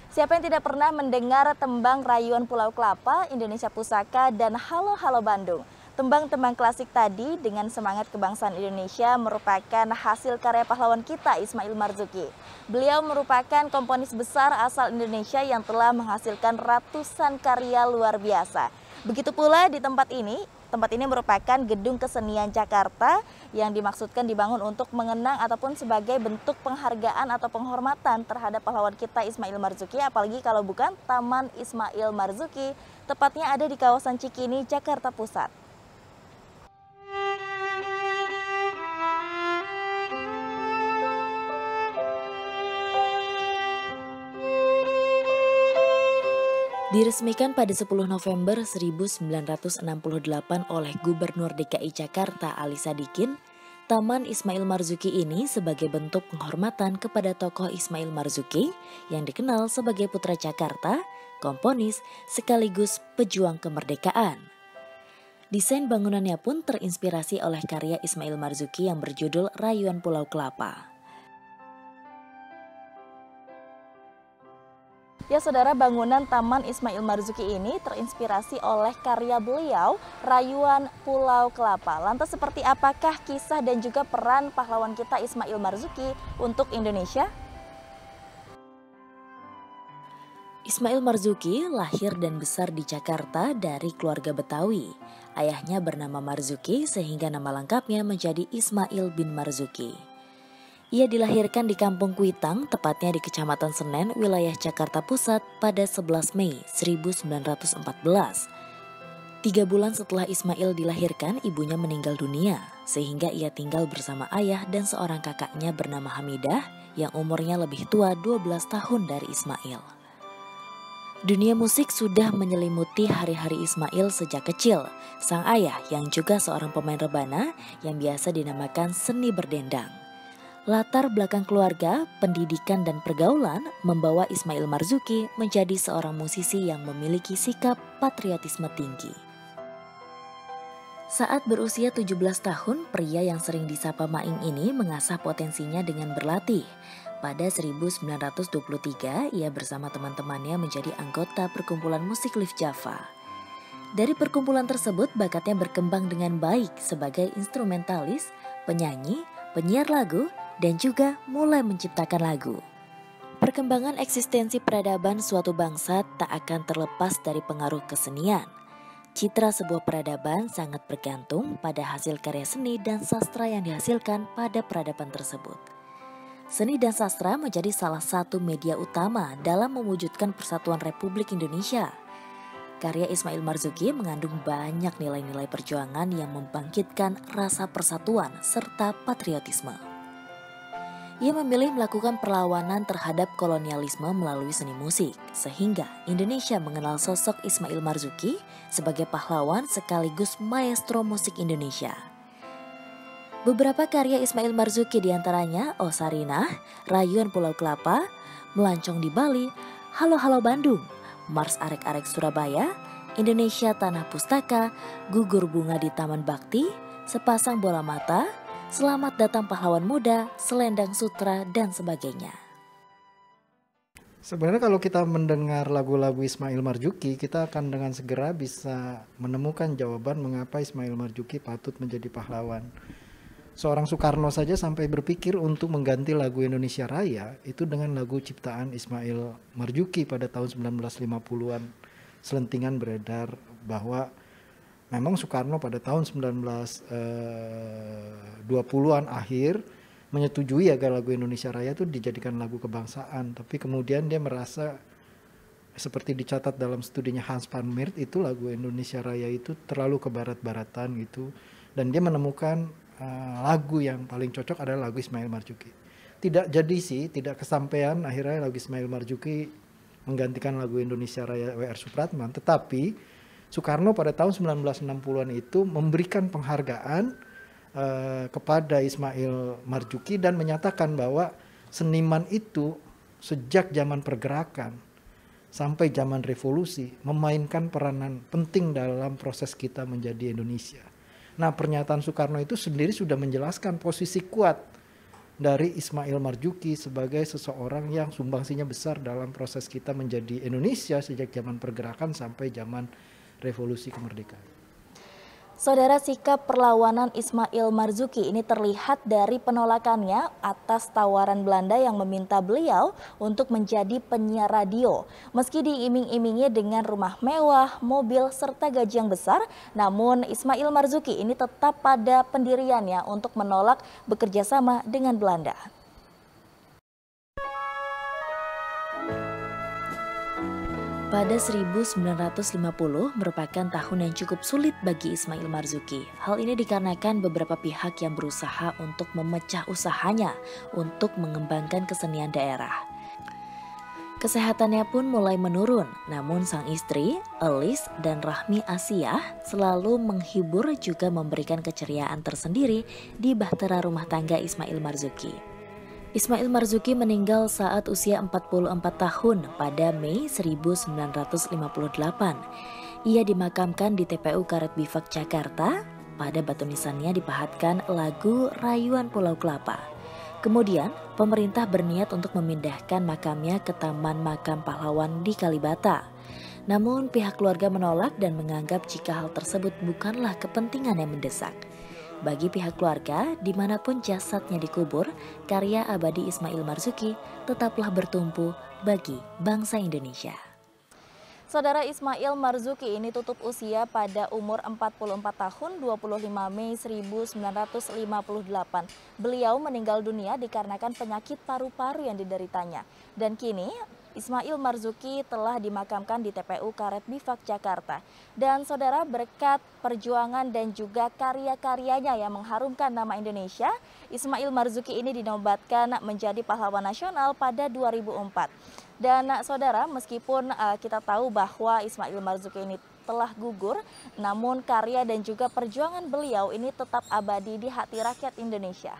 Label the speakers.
Speaker 1: Siapa yang tidak pernah mendengar tembang Rayuan Pulau Kelapa, Indonesia Pusaka, dan Halo Halo Bandung? Tembang-tembang klasik tadi dengan semangat kebangsaan Indonesia merupakan hasil karya pahlawan kita Ismail Marzuki. Beliau merupakan komponis besar asal Indonesia yang telah menghasilkan ratusan karya luar biasa. Begitu pula di tempat ini. Tempat ini merupakan gedung kesenian Jakarta yang dimaksudkan dibangun untuk mengenang ataupun sebagai bentuk penghargaan atau penghormatan terhadap pahlawan kita Ismail Marzuki, apalagi kalau bukan Taman Ismail Marzuki, tepatnya ada di kawasan Cikini, Jakarta Pusat. Diresmikan pada 10 November 1968 oleh Gubernur DKI Jakarta Ali Sadikin, Taman Ismail Marzuki ini sebagai bentuk penghormatan kepada tokoh Ismail Marzuki yang dikenal sebagai putra Jakarta, komponis, sekaligus pejuang kemerdekaan. Desain bangunannya pun terinspirasi oleh karya Ismail Marzuki yang berjudul Rayuan Pulau Kelapa. Ya saudara, bangunan Taman Ismail Marzuki ini terinspirasi oleh karya beliau, Rayuan Pulau Kelapa. Lantas seperti apakah kisah dan juga peran pahlawan kita Ismail Marzuki untuk Indonesia? Ismail Marzuki lahir dan besar di Jakarta dari keluarga Betawi. Ayahnya bernama Marzuki sehingga nama lengkapnya menjadi Ismail bin Marzuki. Ia dilahirkan di Kampung Kuitang, tepatnya di Kecamatan Senen, wilayah Jakarta Pusat pada 11 Mei 1914. 3 bulan setelah Ismail dilahirkan, ibunya meninggal dunia, sehingga ia tinggal bersama ayah dan seorang kakaknya bernama Hamidah yang umurnya lebih tua 12 tahun dari Ismail. Dunia musik sudah menyelimuti hari-hari Ismail sejak kecil. Sang ayah yang juga seorang pemain rebana yang biasa dinamakan seni berdendang. Latar belakang keluarga, pendidikan, dan pergaulan membawa Ismail Marzuki menjadi seorang musisi yang memiliki sikap patriotisme tinggi. Saat berusia 17 tahun, pria yang sering disapa Maing ini mengasah potensinya dengan berlatih. Pada 1923, ia bersama teman-temannya menjadi anggota perkumpulan musik Lift Java. Dari perkumpulan tersebut, bakatnya berkembang dengan baik sebagai instrumentalis, penyanyi, penyiar lagu, dan juga mulai menciptakan lagu. Perkembangan eksistensi peradaban suatu bangsa tak akan terlepas dari pengaruh kesenian. Citra sebuah peradaban sangat bergantung pada hasil karya seni dan sastra yang dihasilkan pada peradaban tersebut. Seni dan sastra menjadi salah satu media utama dalam mewujudkan persatuan Republik Indonesia. Karya Ismail Marzuki mengandung banyak nilai-nilai perjuangan yang membangkitkan rasa persatuan serta patriotisme. Ia memilih melakukan perlawanan terhadap kolonialisme melalui seni musik, sehingga Indonesia mengenal sosok Ismail Marzuki sebagai pahlawan sekaligus maestro musik Indonesia. Beberapa karya Ismail Marzuki diantaranya O Sarinah, Rayuan Pulau Kelapa, Melancong di Bali, Halo Halo Bandung, Mars Arek-Arek Surabaya, Indonesia Tanah Pustaka, Gugur Bunga di Taman Bakti, Sepasang Bola Mata, Selamat Datang Pahlawan Muda, Selendang Sutra, dan sebagainya.
Speaker 2: Sebenarnya kalau kita mendengar lagu-lagu Ismail Marzuki, kita akan dengan segera bisa menemukan jawaban mengapa Ismail Marzuki patut menjadi pahlawan. Seorang Soekarno saja sampai berpikir untuk mengganti lagu Indonesia Raya itu dengan lagu ciptaan Ismail Marzuki pada tahun 1950-an. Selentingan beredar bahwa memang Soekarno pada tahun 1920-an akhir menyetujui agar lagu Indonesia Raya itu dijadikan lagu kebangsaan. Tapi kemudian dia merasa seperti dicatat dalam studinya Hans van Miert itu lagu Indonesia Raya itu terlalu ke barat-baratan gitu. Dan dia menemukan lagu yang paling cocok adalah lagu Ismail Marzuki. Tidak jadi sih, tidak kesampaian akhirnya lagu Ismail Marzuki menggantikan lagu Indonesia Raya W.R. Supratman. Tetapi Soekarno pada tahun 1960-an itu memberikan penghargaan kepada Ismail Marzuki dan menyatakan bahwa seniman itu sejak zaman pergerakan sampai zaman revolusi memainkan peranan penting dalam proses kita menjadi Indonesia. Nah, pernyataan Soekarno itu sendiri sudah menjelaskan posisi kuat dari Ismail Marzuki sebagai seseorang yang sumbangsinya besar dalam proses kita menjadi Indonesia sejak zaman pergerakan sampai zaman revolusi kemerdekaan.
Speaker 1: Saudara, sikap perlawanan Ismail Marzuki ini terlihat dari penolakannya atas tawaran Belanda yang meminta beliau untuk menjadi penyiar radio. Meski diiming-imingi dengan rumah mewah, mobil, serta gaji yang besar, namun Ismail Marzuki ini tetap pada pendiriannya untuk menolak bekerja sama dengan Belanda. Pada 1950 merupakan tahun yang cukup sulit bagi Ismail Marzuki. Hal ini dikarenakan beberapa pihak yang berusaha untuk memecah usahanya untuk mengembangkan kesenian daerah. Kesehatannya pun mulai menurun, namun sang istri, Elis dan Rahmi Asiyah selalu menghibur juga memberikan keceriaan tersendiri di bahtera rumah tangga Ismail Marzuki. Ismail Marzuki meninggal saat usia 44 tahun pada Mei 1958. Ia dimakamkan di TPU Karet Bifak, Jakarta. Pada batu nisannya dipahatkan lagu Rayuan Pulau Kelapa. Kemudian, pemerintah berniat untuk memindahkan makamnya ke Taman Makam Pahlawan di Kalibata. Namun pihak keluarga menolak dan menganggap jika hal tersebut bukanlah kepentingan yang mendesak. Bagi pihak keluarga, dimanapun jasadnya dikubur, karya abadi Ismail Marzuki tetaplah bertumpu bagi bangsa Indonesia. Saudara, Ismail Marzuki ini tutup usia pada umur 44 tahun 25 Mei 1958. Beliau meninggal dunia dikarenakan penyakit paru-paru yang dideritanya. Dan kini Ismail Marzuki telah dimakamkan di TPU Karet Bifak, Jakarta. Dan saudara, berkat perjuangan dan juga karya-karyanya yang mengharumkan nama Indonesia, Ismail Marzuki ini dinobatkan menjadi pahlawan nasional pada 2004. Dan saudara, meskipun kita tahu bahwa Ismail Marzuki ini telah gugur, namun karya dan juga perjuangan beliau ini tetap abadi di hati rakyat Indonesia.